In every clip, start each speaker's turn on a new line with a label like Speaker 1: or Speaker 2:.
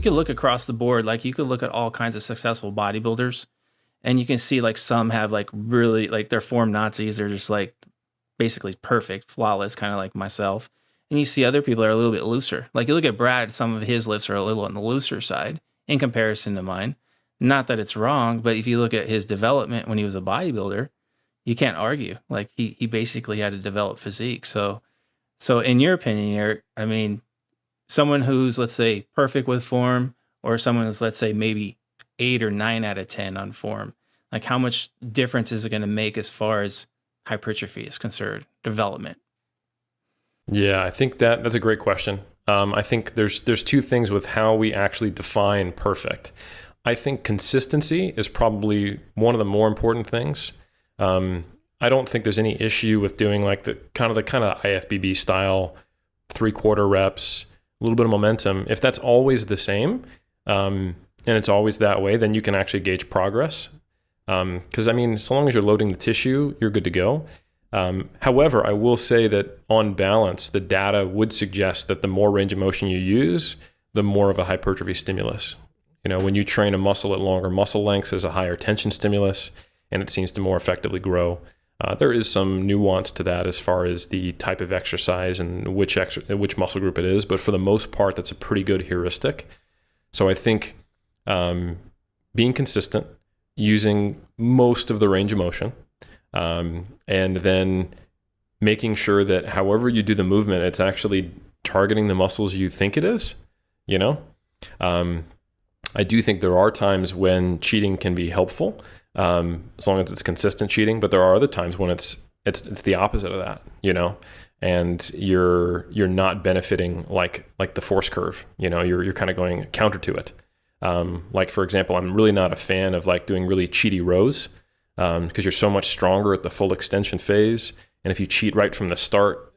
Speaker 1: could look across the board. Like you could look at all kinds of successful bodybuilders, and you can see like some have like really like they're form Nazis. They're just like basically perfect, flawless, kind of like myself. And you see other people that are a little bit looser. Like you look at Brad, some of his lifts are a little on the looser side in comparison to mine. Not that it's wrong, but if you look at his development when he was a bodybuilder, you can't argue. Like he basically had to develop physique. So in your opinion, Eric, I mean, someone who's, let's say, perfect with form, or someone who's, let's say, maybe 8 or 9 out of 10 on form, like how much difference is it going to make as far as hypertrophy is concerned, development?
Speaker 2: Yeah, I think that's a great question. I think there's two things with how we actually define perfect. I think consistency is probably one of the more important things. I don't think there's any issue with doing like the kind of IFBB style 3/4 reps, a little bit of momentum. If that's always the same, and it's always that way, then you can actually gauge progress. Because I mean, so long as you're loading the tissue, you're good to go. However, I will say that on balance, the data would suggest that the more range of motion you use, the more of a hypertrophy stimulus. You know, when you train a muscle at longer muscle lengths, there's a higher tension stimulus, and it seems to more effectively grow. There is some nuance to that as far as the type of exercise and which muscle group it is, but for the most part, that's a pretty good heuristic. So I think being consistent, using most of the range of motion, and then making sure that however you do the movement, it's actually targeting the muscles you think it is, you know? I do think there are times when cheating can be helpful, as long as it's consistent cheating, but there are other times when it's the opposite of that, you know, and you're not benefiting like the force curve, you know, you're kind of going counter to it. Like for example, I'm really not a fan of like doing really cheaty rows, because you're so much stronger at the full extension phase. And if you cheat right from the start,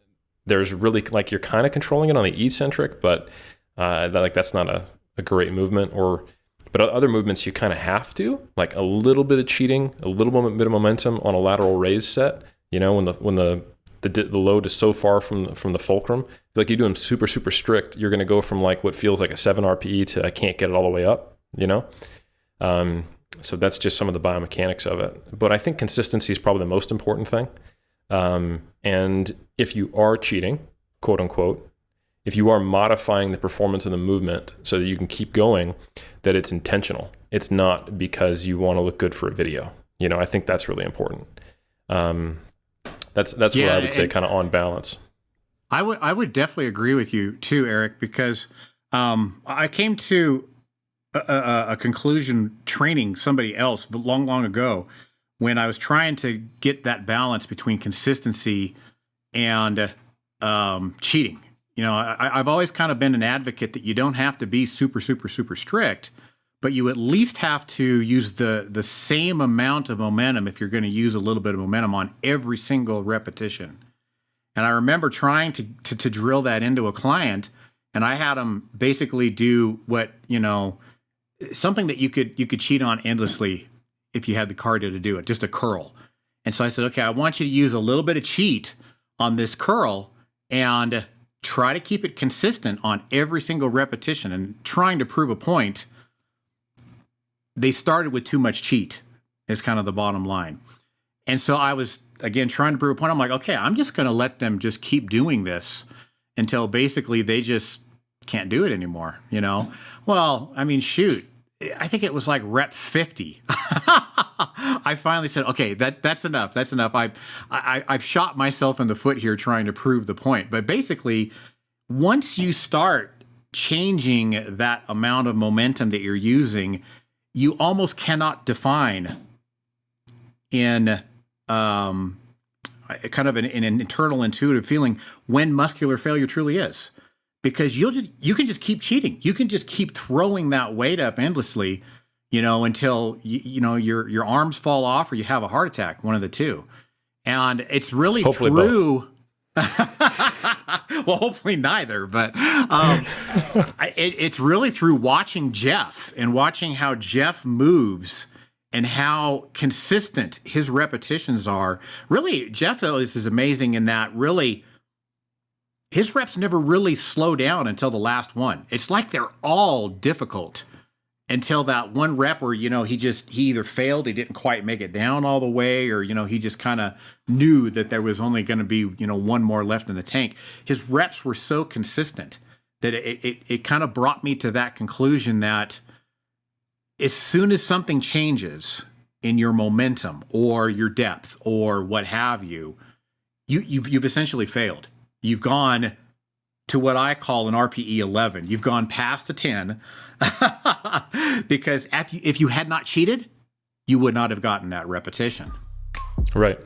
Speaker 2: there's really like, you're kind of controlling it on the eccentric, but that's not a great movement. But other movements you kind of have to, like a little bit of cheating, a little bit of momentum on a lateral raise set. You know, when the load is so far from the fulcrum, like you do them super strict, you're going to go from like what feels like a 7 RPE to I can't get it all the way up. You know, so that's just some of the biomechanics of it. But I think consistency is probably the most important thing. And if you are cheating, quote unquote, if you are modifying the performance of the movement so that you can keep going, that it's intentional. It's not because you want to look good for a video. You know, I think that's really important. That's what I would say, kind of on balance.
Speaker 3: I would definitely agree with you too, Eric, because I came to a conclusion training somebody else long ago when I was trying to get that balance between consistency and cheating. You know, I've always kind of been an advocate that you don't have to be super strict, but you at least have to use the same amount of momentum if you're going to use a little bit of momentum on every single repetition. And I remember trying to drill that into a client, and I had them basically do what, you know, something that you could cheat on endlessly if you had the cardio to do it, just a curl. And so I said, okay, I want you to use a little bit of cheat on this curl and try to keep it consistent on every single repetition. And trying to prove a point, they started with too much cheat is kind of the bottom line. And so I was, again, trying to prove a point. I'm like, okay, I'm just going to let them just keep doing this until basically they just can't do it anymore, you know? Well, I mean, shoot, I think it was like rep 50. I finally said, okay, that's enough. That's enough. I've shot myself in the foot here trying to prove the point. But basically, once you start changing that amount of momentum that you're using, you almost cannot define in kind of an internal intuitive feeling when muscular failure truly is. Because you can just keep cheating. You can just keep throwing that weight up endlessly, you know, until you know your arms fall off or you have a heart attack, one of the two. And it's really hopefully through. Well, hopefully neither, but it's really through watching Jeff and watching how Jeff moves and how consistent his repetitions are. Really, Jeff is amazing in that. Really, his reps never really slow down until the last one. It's like they're all difficult until that one rep where, you know, he either failed, he didn't quite make it down all the way, or, you know, he just kind of knew that there was only going to be, you know, one more left in the tank. His reps were so consistent that it kind of brought me to that conclusion that as soon as something changes in your momentum or your depth or what have you, you've essentially failed. You've gone to what I call an RPE 11. You've gone past a 10 because if you had not cheated, you would not have gotten that repetition.
Speaker 2: Right.